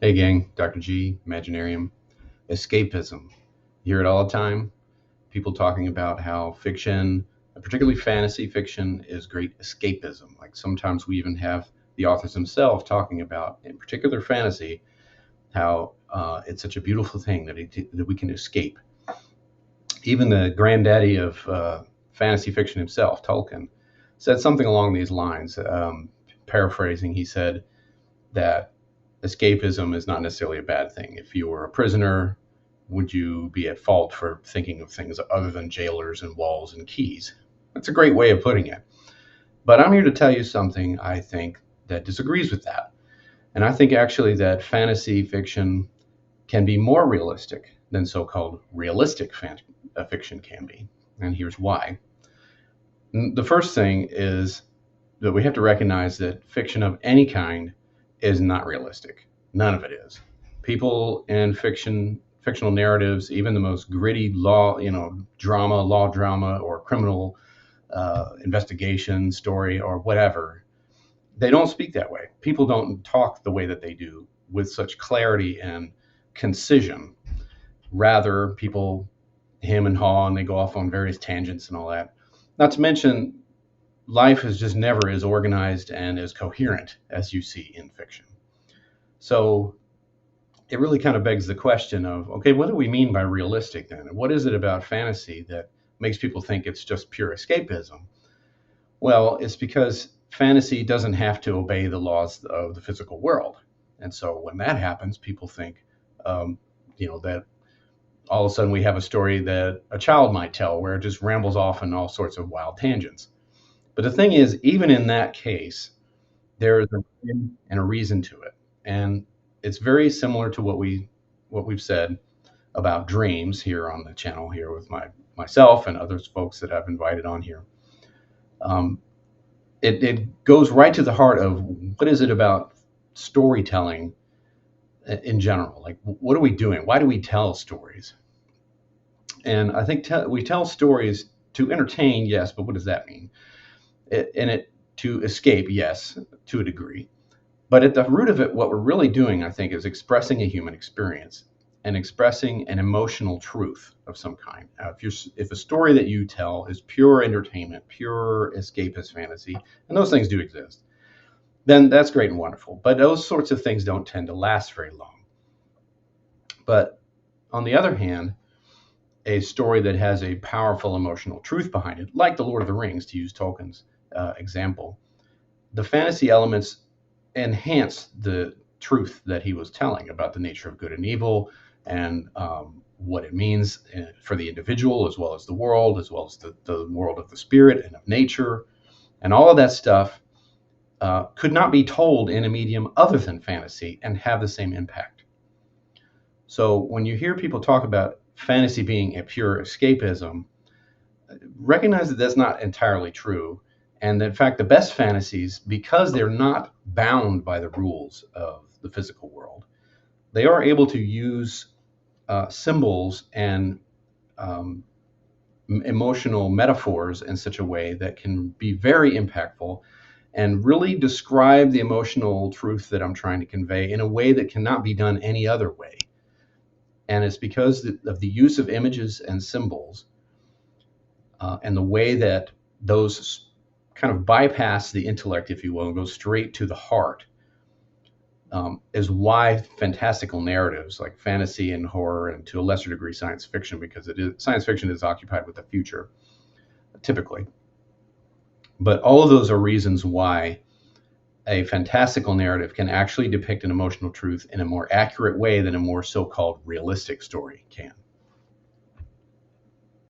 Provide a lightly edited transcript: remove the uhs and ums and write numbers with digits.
Hey gang, Dr. G, Imaginarium. Escapism. You hear it all the time. People talking about how fiction, particularly fantasy fiction, is great escapism. Like sometimes we even have the authors themselves talking about, in particular fantasy, how it's such a beautiful thing that we can escape. Even the granddaddy of fantasy fiction himself, Tolkien, said something along these lines. Paraphrasing, he said that escapism is not necessarily a bad thing. If you were a prisoner, would you be at fault for thinking of things other than jailers and walls and keys? That's a great way of putting it. But I'm here to tell you something I think that disagrees with that. And I think actually that fantasy fiction can be more realistic than so called realistic fiction can be. And here's why. The first thing is that we have to recognize that fiction of any kind is not realistic. None of it is. People in fictional narratives, even the most gritty law drama, or criminal investigation story, or whatever, they don't speak that way. People don't talk the way that they do with such clarity and concision. Rather, people hem and haw and they go off on various tangents and all that. Not to mention, life is just never as organized and as coherent as you see in fiction. So it really kind of begs the question of, okay, what do we mean by realistic then? What is it about fantasy that makes people think it's just pure escapism? Well, it's because fantasy doesn't have to obey the laws of the physical world. And so when that happens, people think, that all of a sudden we have a story that a child might tell where it just rambles off in all sorts of wild tangents. But the thing is, even in that case, there is a rhyme and a reason to it. And it's very similar to what we've said about dreams here on the channel here with myself and other folks that I've invited on here. Um, it goes right to the heart of what is it about storytelling in general? Like, what are we doing? Why do we tell stories? And I think we tell stories to entertain, yes, but what does that mean? To escape, yes, to a degree. But at the root of it, what we're really doing, I think, is expressing a human experience and expressing an emotional truth of some kind. If a story that you tell is pure entertainment, pure escapist fantasy, and those things do exist, then that's great and wonderful. But those sorts of things don't tend to last very long. But on the other hand, a story that has a powerful emotional truth behind it, like The Lord of the Rings, to use Tolkien's example, the fantasy elements enhance the truth that he was telling about the nature of good and evil and what it means for the individual, as well as the world, as well as the world of the spirit and of nature. And all of that stuff could not be told in a medium other than fantasy and have the same impact. So when you hear people talk about fantasy being a pure escapism, recognize that that's not entirely true. And in fact, the best fantasies, because they're not bound by the rules of the physical world, they are able to use symbols and emotional metaphors in such a way that can be very impactful and really describe the emotional truth that I'm trying to convey in a way that cannot be done any other way. And it's because of the use of images and symbols and the way that those kind of bypass the intellect, if you will, and go straight to the heart, is why fantastical narratives like fantasy and horror, and to a lesser degree science fiction, because science fiction is occupied with the future, typically. But all of those are reasons why a fantastical narrative can actually depict an emotional truth in a more accurate way than a more so-called realistic story can.